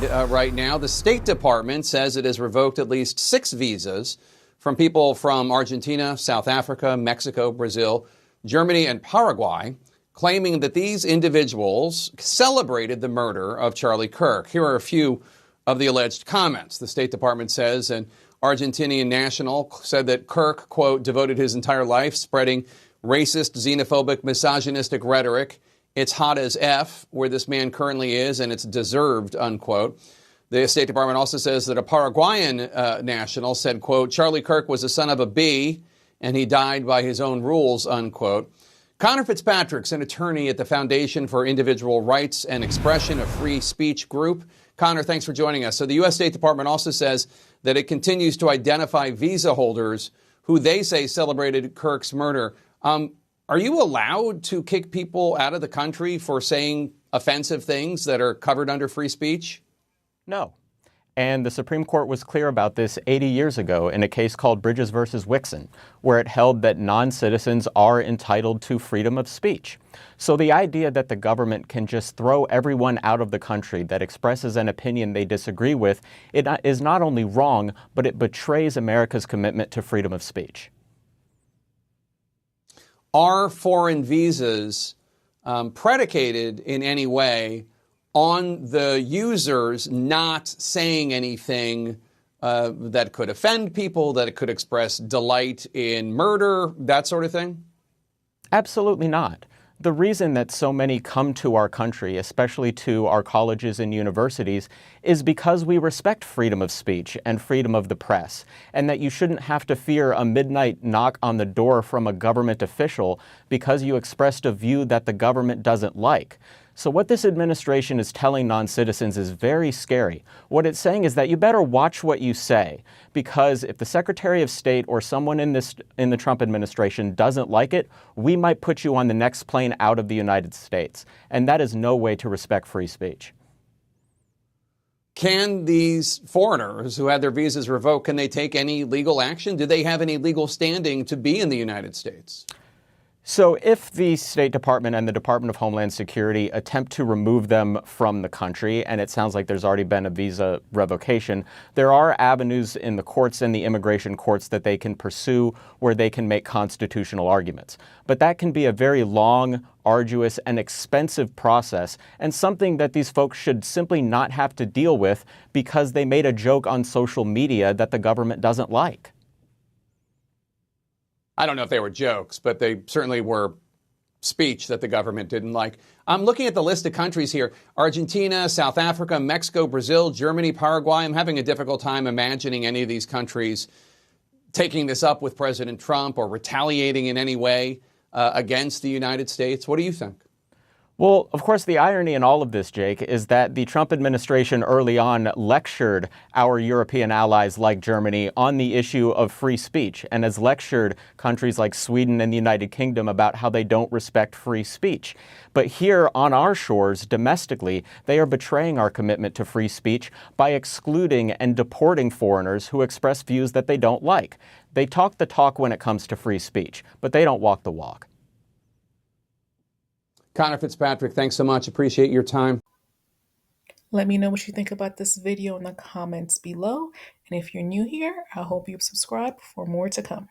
read right now. The State Department says it has revoked at least 6 visas from people from Argentina, South Africa, Mexico, Brazil, Germany, and Paraguay, claiming that these individuals celebrated the murder of Charlie Kirk. Here are a few of the alleged comments. The State Department says an Argentinian national said that Kirk, quote, devoted his entire life spreading racist, xenophobic, misogynistic rhetoric. It's hot as F where this man currently is, and it's deserved, unquote. The State Department also says that a Paraguayan national said, quote, Charlie Kirk was a son of a bee, and he died by his own rules, unquote. Connor Fitzpatrick's an attorney at the Foundation for Individual Rights and Expression, a free speech group. Connor, thanks for joining us. So the U.S. State Department also says that it continues to identify visa holders who they say celebrated Kirk's murder. Are you allowed to kick people out of the country for saying offensive things that are covered under free speech? No. And the Supreme Court was clear about this 80 years ago in a case called Bridges versus Wixon, where it held that non-citizens are entitled to freedom of speech. So the idea that the government can just throw everyone out of the country that expresses an opinion they disagree with, it is not only wrong, but it betrays America's commitment to freedom of speech. Are foreign visas predicated in any way on the users not saying anything that could offend people, that it could express delight in murder, that sort of thing? Absolutely not. The reason that so many come to our country, especially to our colleges and universities, is because we respect freedom of speech and freedom of the press, and that you shouldn't have to fear a midnight knock on the door from a government official because you expressed a view that the government doesn't like. So what this administration is telling non-citizens is very scary. What it's saying is that you better watch what you say, because if the Secretary of State or someone in the Trump administration doesn't like it, we might put you on the next plane out of the United States. And that is no way to respect free speech. Can these foreigners who had their visas revoked, can they take any legal action? Do they have any legal standing to be in the United States? So if the State Department and the Department of Homeland Security attempt to remove them from the country, and it sounds like there's already been a visa revocation, there are avenues in the courts and the immigration courts that they can pursue where they can make constitutional arguments. But that can be a very long, arduous, and expensive process, and something that these folks should simply not have to deal with because they made a joke on social media that the government doesn't like. I don't know if they were jokes, but they certainly were speech that the government didn't like. I'm looking at the list of countries here. Argentina, South Africa, Mexico, Brazil, Germany, Paraguay. I'm having a difficult time imagining any of these countries taking this up with President Trump or retaliating in any way against the United States. What do you think? Well, of course, the irony in all of this, Jake, is that the Trump administration early on lectured our European allies like Germany on the issue of free speech and has lectured countries like Sweden and the United Kingdom about how they don't respect free speech. But here on our shores, domestically, they are betraying our commitment to free speech by excluding and deporting foreigners who express views that they don't like. They talk the talk when it comes to free speech, but they don't walk the walk. Connor Fitzpatrick, thanks so much. Appreciate your time. Let me know what you think about this video in the comments below. And if you're new here, I hope you subscribe for more to come.